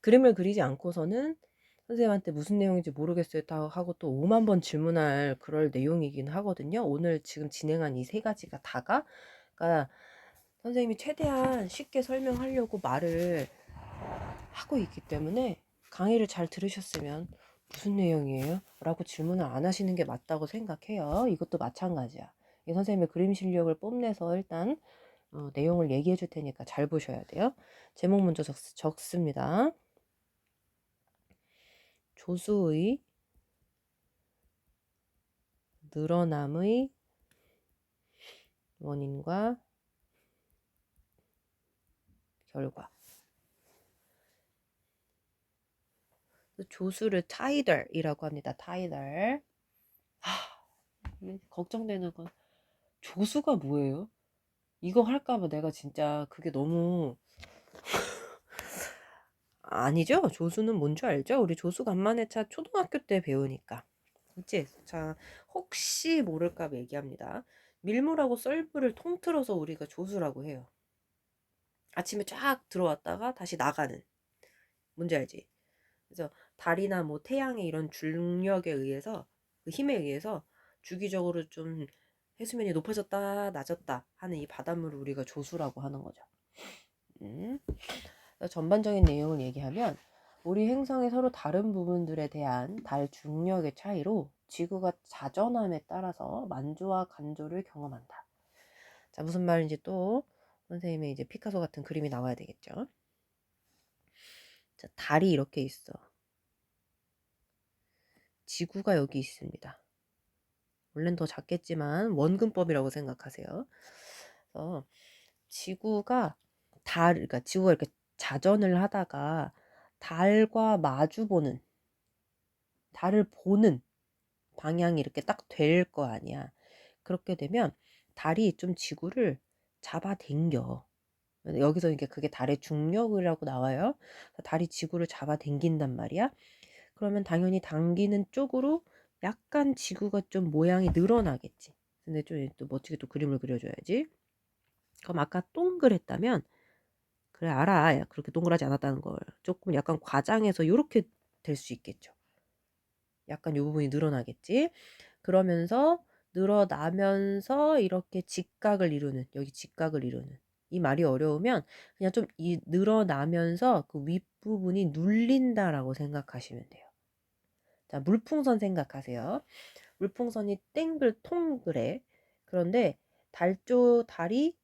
S1: 그림을 그리지 않고서는 선생님한테 무슨 내용인지 모르겠어요 하고 또 5만 번 질문할 그럴 내용이긴 하거든요. 오늘 지금 진행한 이 세 가지가 다가 그러니까 선생님이 최대한 쉽게 설명하려고 말을 하고 있기 때문에 강의를 잘 들으셨으면 무슨 내용이에요? 라고 질문을 안 하시는 게 맞다고 생각해요. 이것도 마찬가지야. 이 선생님의 그림 실력을 뽐내서 일단 내용을 얘기해 줄 테니까 잘 보셔야 돼요. 제목 먼저 적습니다. 조수의 늘어남의 원인과 결과. 조수를 타이덜이라고 합니다. 타이덜. 걱정되는 건 조수가 뭐예요? 이거 할까봐 내가 진짜 그게 너무 아니죠? 조수는 뭔지 알죠? 우리 조수 간만에 차 초등학교 때 배우니까. 그치? 자, 혹시 모를까 봐 얘기합니다. 밀물하고 썰물을 통틀어서 우리가 조수라고 해요. 아침에 쫙 들어왔다가 다시 나가는. 뭔지 알지? 그래서 달이나 뭐 태양의 이런 중력에 의해서 그 힘에 의해서 주기적으로 좀 해수면이 높아졌다 낮았다 하는 이 바닷물을 우리가 조수라고 하는 거죠. 전반적인 내용을 얘기하면 우리 행성의 서로 다른 부분들에 대한 달 중력의 차이로 지구가 자전함에 따라서 만조와 간조를 경험한다. 자, 무슨 말인지 또 선생님의 이제 피카소 같은 그림이 나와야 되겠죠. 자, 달이 이렇게 있어. 지구가 여기 있습니다. 원래는 더 작겠지만 원근법이라고 생각하세요. 그래서 지구가 그러니까 지구가 이렇게 자전을 하다가 달과 마주보는, 달을 보는 방향이 이렇게 딱 될 거 아니야. 그렇게 되면 달이 좀 지구를 잡아당겨. 여기서 이게 그게 달의 중력이라고 나와요. 달이 지구를 잡아당긴단 말이야. 그러면 당연히 당기는 쪽으로 약간 지구가 좀 모양이 늘어나겠지. 근데 좀 또 멋지게 또 그림을 그려줘야지. 그럼 아까 동그랬다면 그래 알아. 그렇게 동그랗지 않았다는 걸. 조금 약간 과장해서 이렇게 될 수 있겠죠. 약간 이 부분이 늘어나겠지. 그러면서 늘어나면서 이렇게 직각을 이루는, 여기 직각을 이루는. 이 말이 어려우면 그냥 좀 늘어나면서 그 윗부분이 눌린다라고 생각하시면 돼요. 자, 물풍선 생각하세요. 물풍선이 동그래. 그런데 달이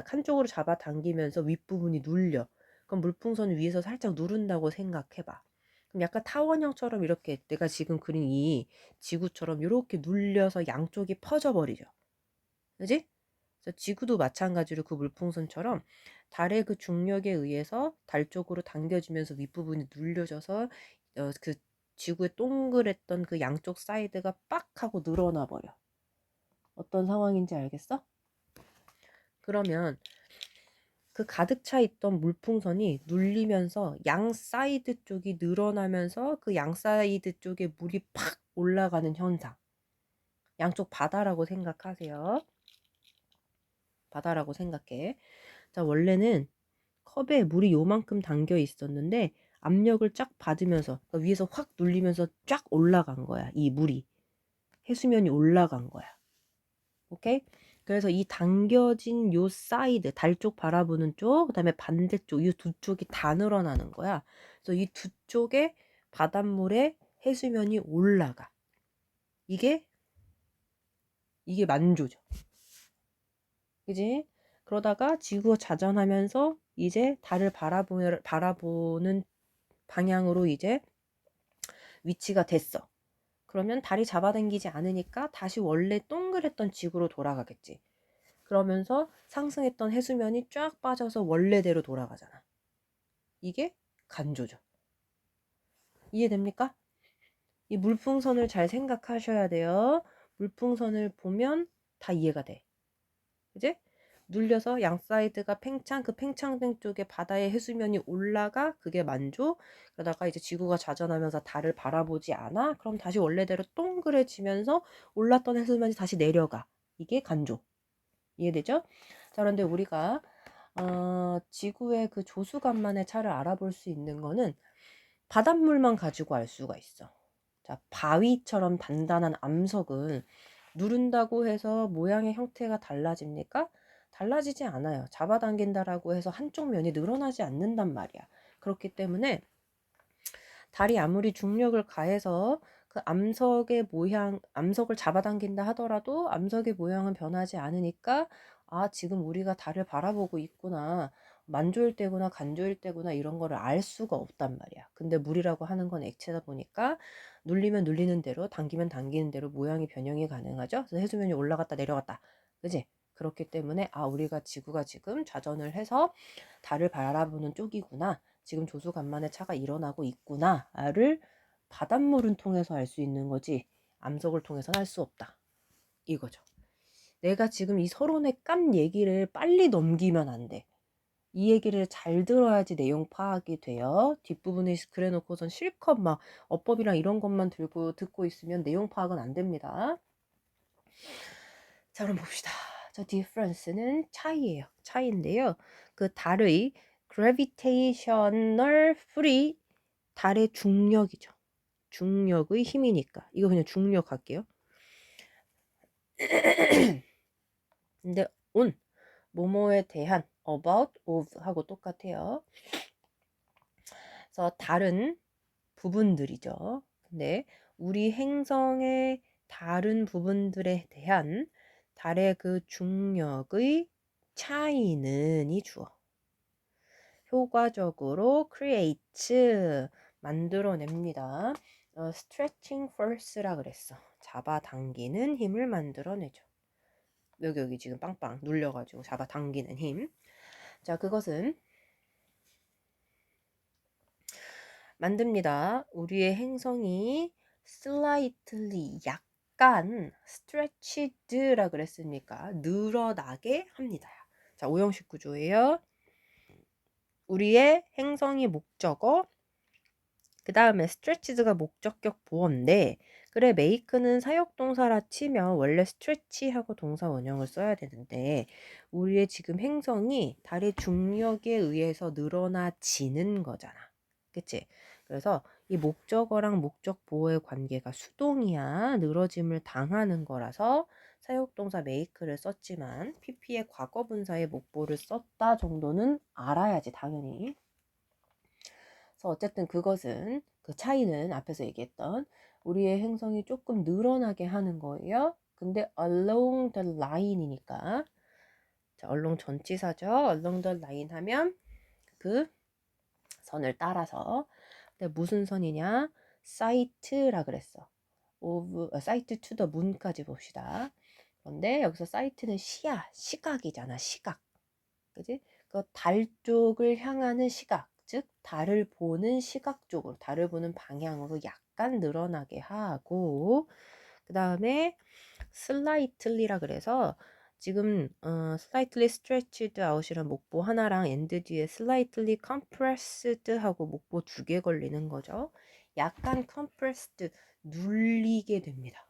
S1: 한쪽으로 잡아당기면서 윗부분이 눌려. 그럼 물풍선 위에서 살짝 누른다고 생각해봐. 그럼 약간 타원형처럼 이렇게 내가 지금 그린 이 지구처럼 이렇게 눌려서 양쪽이 퍼져버리죠. 그지? 그래서 지구도 마찬가지로 그 물풍선처럼 달의 그 중력에 의해서 달 쪽으로 당겨지면서 윗부분이 눌려져서 그 지구의 동그랬던 그 양쪽 사이드가 빡 하고 늘어나 버려. 어떤 상황인지 알겠어? 그러면 그 가득 차 있던 물풍선이 눌리면서 양 사이드 쪽이 늘어나면서 그 양 사이드 쪽에 물이 팍 올라가는 현상. 양쪽 바다라고 생각하세요. 바다라고 생각해. 자, 원래는 컵에 물이 요만큼 담겨 있었는데 압력을 쫙 받으면서 그러니까 위에서 확 눌리면서 쫙 올라간 거야. 이 물이. 해수면이 올라간 거야. 오케이? 그래서 이 당겨진 요 사이드, 달 쪽 바라보는 쪽, 그다음에 반대쪽, 이 두 쪽이 다 늘어나는 거야. 그래서 이 두 쪽에 바닷물에 해수면이 올라가. 이게 만조죠. 그지? 그러다가 지구가 자전하면서 이제 달을 바라보는 방향으로 이제 위치가 됐어. 그러면 달이 잡아당기지 않으니까 다시 원래 동그랬던 지구로 돌아가겠지. 그러면서 상승했던 해수면이 쫙 빠져서 원래대로 돌아가잖아. 이게 간조죠. 이해됩니까? 이 물풍선을 잘 생각하셔야 돼요. 물풍선을 보면 다 이해가 돼. 그지? 눌려서 양 사이드가 그 팽창된 쪽에 바다의 해수면이 올라가, 그게 만조. 그러다가 이제 지구가 자전하면서 달을 바라보지 않아? 그럼 다시 원래대로 동그래지면서 올랐던 해수면이 다시 내려가. 이게 간조. 이해되죠? 자, 그런데 우리가 지구의 그 조수간만의 차를 알아볼 수 있는 거는 바닷물만 가지고 알 수가 있어. 자, 바위처럼 단단한 암석은 누른다고 해서 모양의 형태가 달라집니까? 달라지지 않아요. 잡아당긴다라고 해서 한쪽 면이 늘어나지 않는단 말이야. 그렇기 때문에 달이 아무리 중력을 가해서 그 암석을 잡아당긴다 하더라도 암석의 모양은 변하지 않으니까 아, 지금 우리가 달을 바라보고 있구나. 만조일 때구나, 간조일 때구나 이런 거를 알 수가 없단 말이야. 근데 물이라고 하는 건 액체다 보니까 눌리면 눌리는 대로, 당기면 당기는 대로 모양이 변형이 가능하죠. 그래서 해수면이 올라갔다 내려갔다. 그지? 그렇기 때문에 아, 지구가 지금 좌전을 해서 달을 바라보는 쪽이구나. 지금 조수간만의 차가 일어나고 있구나를 바닷물을 통해서 알 수 있는 거지 암석을 통해서는 알 수 없다. 이거죠. 내가 지금 이 서론에 깐 얘기를 빨리 넘기면 안 돼. 이 얘기를 잘 들어야지 내용 파악이 돼요. 뒷부분에 그래놓고선 실컷 막 어법이랑 이런 것만 들고 듣고 있으면 내용 파악은 안 됩니다. 자, 그럼 봅시다. 저 difference는 차이예요. 차이인데요. 그 달의 gravitational free 달의 중력이죠. 중력의 힘이니까. 이거 그냥 중력 할게요. 근데 on, 뭐뭐에 대한, about, of 하고 똑같아요. 그래서 다른 부분들이죠. 근데 우리 행성의 다른 부분들에 대한 달의 그 중력의 차이는 이 주어. 효과적으로 create, 만들어냅니다. stretching force라 그랬어. 잡아당기는 힘을 만들어내죠. 여기 지금 빵빵 눌려가지고 잡아당기는 힘. 자, 그것은 만듭니다. 우리의 행성이 slightly, 약간 stretched라 그랬으니까 늘어나게 합니다. 자, 오형식 구조예요. 우리의 행성이 목적어, 그 다음에 stretched가 목적격 보어인데, 그래 make는 사역동사라 치면 원래 stretch하고 동사 원형을 써야 되는데, 우리의 지금 행성이 달의 중력에 의해서 늘어나지는 거잖아. 그치? 그래서 이 목적어랑 목적 보어의 관계가 수동이야. 늘어짐을 당하는 거라서 사역동사 make를 썼지만 pp의 과거분사의 목보를 썼다 정도는 알아야지 당연히. 그래서 어쨌든 그것은, 그 차이는 앞에서 얘기했던 우리의 행성이 조금 늘어나게 하는 거예요. 근데 along the line이니까, 자, along 전치사죠. along the line 하면 그 선을 따라서. 근데 무슨 선이냐? sight라 그랬어. sight to the moon까지 봅시다. 그런데 여기서 sight는 시야, 시각이잖아. 시각. 그지? 그 달 쪽을 향하는 시각, 즉 달을 보는 시각 쪽으로, 달을 보는 방향으로 약간 늘어나게 하고, 그 다음에 slightly라 그래서 지금 slightly stretched out이란 목보 하나랑 end 뒤에 slightly compressed 하고 목보 2개 걸리는 거죠. 약간 compressed, 눌리게 됩니다.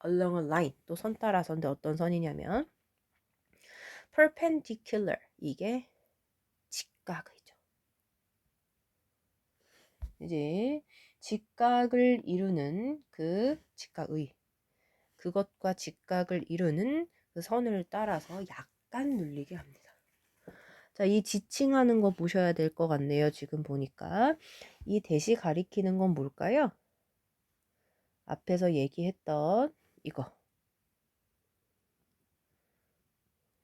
S1: along a line, 또 선 따라서인데 어떤 선이냐면 perpendicular, 이게 직각이죠. 이제 직각을 이루는 그 직각의, 그것과 직각을 이루는 그 선을 따라서 약간 눌리게 합니다. 자, 이 지칭하는 거 보셔야 될 것 같네요. 지금 보니까 이 대시 가리키는 건 뭘까요? 앞에서 얘기했던 이거,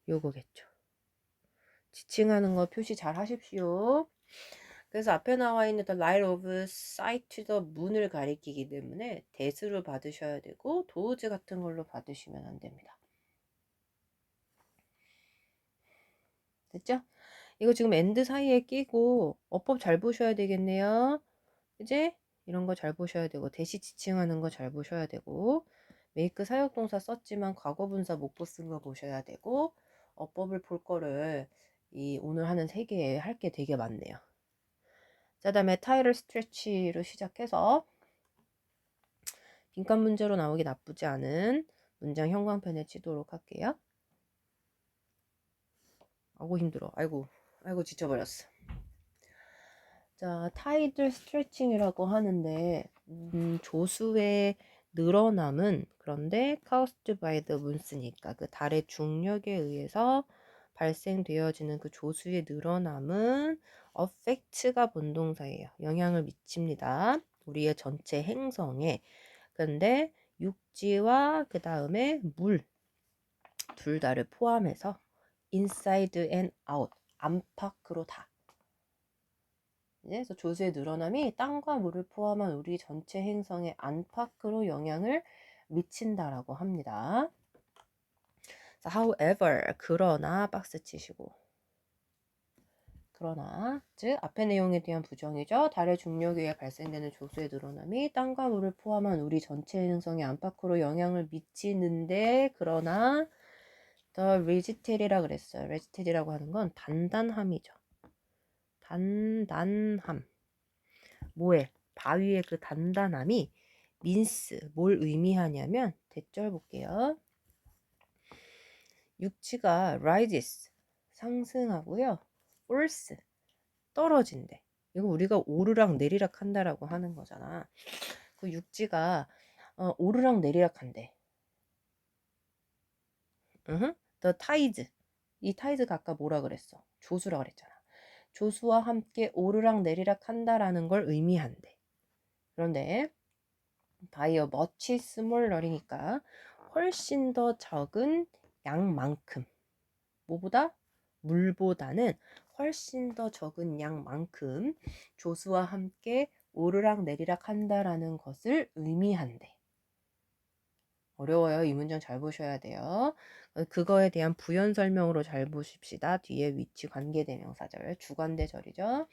S1: 요거겠죠. 지칭하는 거 표시 잘 하십시오. 그래서 앞에 나와 있는 the light of sight to the moon을 가리키기 때문에 대수를 받으셔야 되고 도우즈 같은 걸로 받으시면 안 됩니다. 됐죠? 이거 지금 and 사이에 끼고 어법 잘 보셔야 되겠네요. 이제 이런 거 잘 보셔야 되고, 대시 지칭하는 거 잘 보셔야 되고, make 사역동사 썼지만 과거분사 목보 쓴 거 보셔야 되고, 어법을 볼 거를 이 오늘 하는 3개에 할 게 되게 많네요. 자, 다음에 타이틀 스트레치로 시작해서 빈칸 문제로 나오기 나쁘지 않은 문장 형광펜에 치도록 할게요. 아이고 힘들어. 아이고 지쳐버렸어. 자, 타이틀 스트레칭이라고 하는데 조수의 늘어남은, 그런데 caused by the moon쓰니까 그 달의 중력에 의해서 발생되어지는 그 조수의 늘어남은 affect가 본동사예요. 영향을 미칩니다. 우리의 전체 행성에. 근데 육지와 그 다음에 물 둘 다를 포함해서 inside and out, 안팎으로 다. 그래서 조수의 늘어남이 땅과 물을 포함한 우리 전체 행성의 안팎으로 영향을 미친다라고 합니다. however, 그러나 박스 치시고, 그러나 즉 앞의 내용에 대한 부정이죠. 달의 중력에 의해 발생되는 조수의 늘어남이 땅과 물을 포함한 우리 전체 행성의 안팎으로 영향을 미치는데, 그러나 the rigid이라 그랬어요. rigid이라고 하는 건 단단함이죠. 단단함. 뭐에? 바위의 그 단단함이 means, 뭘 의미하냐면, 대절 볼게요. 육지가 rises, 상승하고요. falls, 떨어진대. 이거 우리가 오르락 내리락 한다라고 하는 거잖아. 그 육지가 오르락 내리락 한대. The tides. 이 tide가 아까 뭐라 그랬어? 조수라 그랬잖아. 조수와 함께 오르락 내리락 한다라는 걸 의미한대. 그런데 by a much smaller이니까 훨씬 더 적은 양만큼. 뭐보다? 물보다는 훨씬 더 적은 양만큼 조수와 함께 오르락 내리락 한다라는 것을 의미한대. 어려워요. 이 문장 잘 보셔야 돼요. 그거에 대한 부연 설명으로 잘 보십시다. 뒤에 위치 관계대명사절, 주관대절이죠.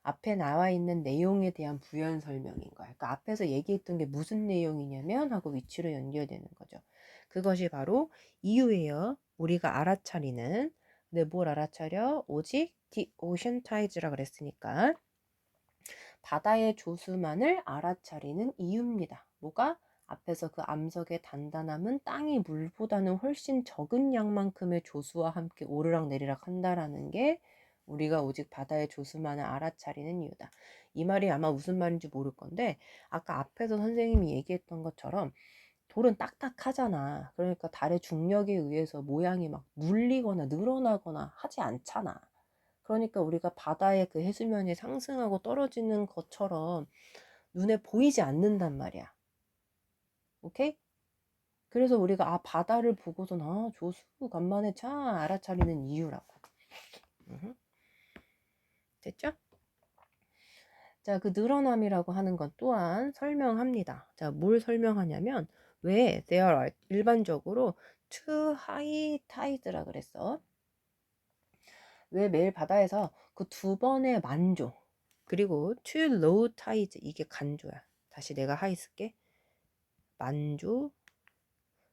S1: 앞에 나와 있는 내용에 대한 부연 설명인 거야. 그러니까 앞에서 얘기했던 게 무슨 내용이냐면 하고 위치로 연결되는 거죠. 그것이 바로 이유예요. 우리가 알아차리는. 근데 뭘 알아차려? 오직 the ocean tides라 그랬으니까 바다의 조수만을 알아차리는 이유입니다. 뭐가? 앞에서 그 암석의 단단함은 땅이 물보다는 훨씬 적은 양만큼의 조수와 함께 오르락 내리락 한다라는 게 우리가 오직 바다의 조수만을 알아차리는 이유다. 이 말이 아마 무슨 말인지 모를 건데 아까 앞에서 선생님이 얘기했던 것처럼 돌은 딱딱하잖아. 그러니까 달의 중력에 의해서 모양이 막 눌리거나 늘어나거나 하지 않잖아. 그러니까 우리가 바다의 그 해수면이 상승하고 떨어지는 것처럼 눈에 보이지 않는단 말이야. 오케이? 그래서 우리가 바다를 보고선 조수 간만에 차 알아차리는 이유라고. 됐죠? 자, 그 늘어남이라고 하는 건 또한 설명합니다. 자, 뭘 설명하냐면 왜 there are 일반적으로 too high tide라 그랬어? 왜 매일 바다에서 그 두 번의 만조 그리고 too low tide 이게 간조야. 다시 내가 하이 쓸게. 만조,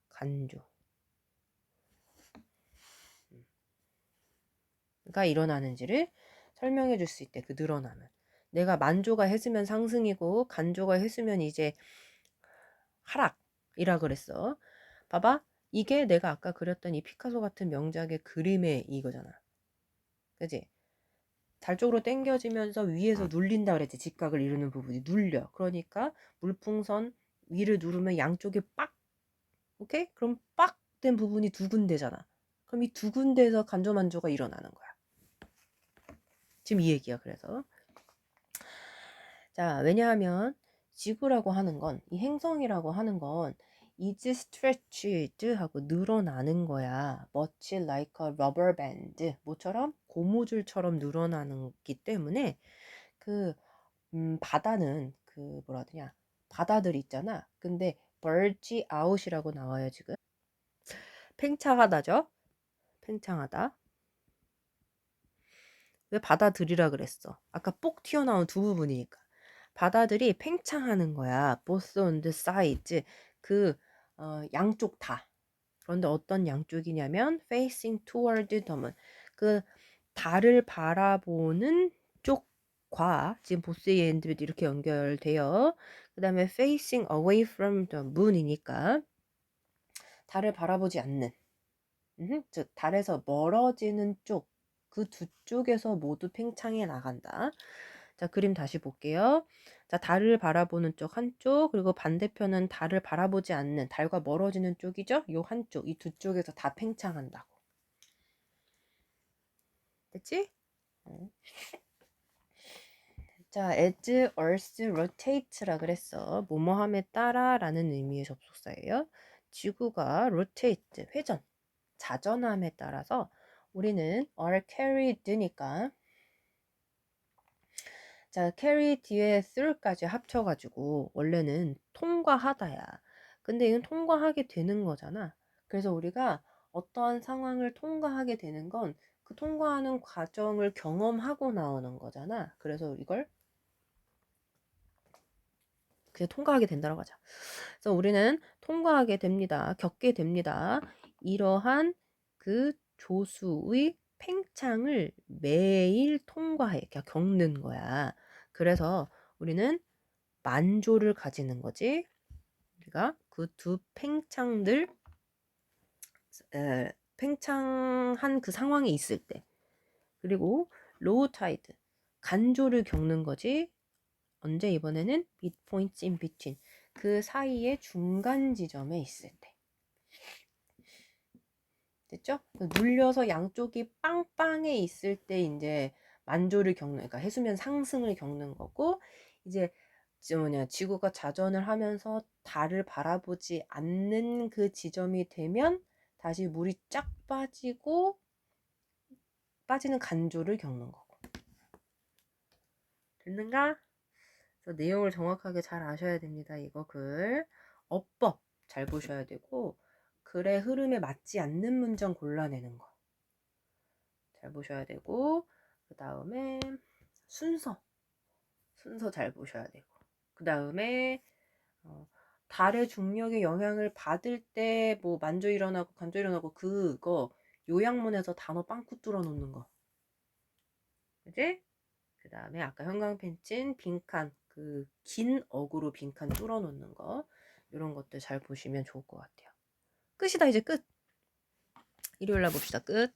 S1: 간조. 가 일어나는지를 설명해 줄 수 있대. 그 늘어남은. 내가 만조가 해수면 상승이고 간조가 해수면 이제 하락이라 그랬어. 봐봐. 이게 내가 아까 그렸던 이 피카소 같은 명작의 그림의 이거잖아. 그지? 달 쪽으로 당겨지면서 위에서 눌린다 그랬지. 직각을 이루는 부분이 눌려. 그러니까 물풍선 위를 누르면 양쪽에 빡. 오케이? 그럼 빡 된 부분이 두 군데잖아. 그럼 이 두 군데에서 간조만조가 일어나는 거야. 지금 이 얘기야. 그래서 자, 왜냐하면 지구라고 하는 건, 이 행성이라고 하는 건 is stretched 하고 늘어나는 거야. much like a rubber band. 뭐처럼? 고무줄처럼 늘어나기 때문에 그 바다는 그 뭐라 하냐? 바다들 있잖아. 근데 bulge out이라고 나와요, 지금. 팽창하다죠? 팽창하다. 왜 바다들이라 그랬어? 아까 뽁 튀어나온 두 부분이니까. 바다들이 팽창하는 거야. both on the sides. 그 양쪽 다. 그런데 어떤 양쪽이냐면 facing toward the moon. 그 달을 바라보는 쪽과 지금 보스의 엔드 이렇게 연결돼요. 그 다음에 facing away from the moon이니까 달을 바라보지 않는 즉 달에서 멀어지는 쪽 그 두 쪽에서 모두 팽창해 나간다. 자, 그림 다시 볼게요. 자, 달을 바라보는 쪽 한쪽, 그리고 반대편은 달을 바라보지 않는, 달과 멀어지는 쪽이죠? 요 한쪽, 이 두 쪽에서 다 팽창한다고. 됐지? 자, as Earth rotates라 그랬어. 뭐뭐함에 따라라는 의미의 접속사예요. 지구가 rotate, 회전, 자전함에 따라서 우리는 are carried니까 자, carry 뒤에 through까지 합쳐가지고 원래는 통과하다야. 근데 이건 통과하게 되는 거잖아. 그래서 우리가 어떠한 상황을 통과하게 되는 건 그 통과하는 과정을 경험하고 나오는 거잖아. 그래서 이걸 그냥 통과하게 된다고 하자. 그래서 우리는 통과하게 됩니다. 겪게 됩니다. 이러한 그 조수의 팽창을 매일 통과해. 그냥 겪는 거야. 그래서 우리는 만조를 가지는 거지. 우리가 그 두 팽창들 팽창한 그 상황에 있을 때. 그리고 로우 타이드. 간조를 겪는 거지. 언제? 이번에는 midpoints in between. 그 사이의 중간 지점에 있을 때. 됐죠? 눌려서 양쪽이 빵빵해 있을 때 이제 만조를 겪는, 그러니까 해수면 상승을 겪는 거고, 이제 지구가 자전을 하면서 달을 바라보지 않는 그 지점이 되면 다시 물이 쫙 빠지고 빠지는 간조를 겪는 거고. 됐는가? 그래서 내용을 정확하게 잘 아셔야 됩니다. 이거 글. 어법 잘 보셔야 되고, 글의 흐름에 맞지 않는 문장 골라내는 거 잘 보셔야 되고, 그 다음에 순서 잘 보셔야 되고, 그 다음에 달의 중력의 영향을 받을 때 뭐 만조 일어나고 간조 일어나고 그거 요약문에서 단어 빵꾸 뚫어 놓는 거. 그지? 그 다음에 아까 형광펜친 빈칸 그 긴 어구로 빈칸 뚫어 놓는 거 이런 것들 잘 보시면 좋을 것 같아요. 끝이다. 이제 끝. 일요일 날 봅시다. 끝.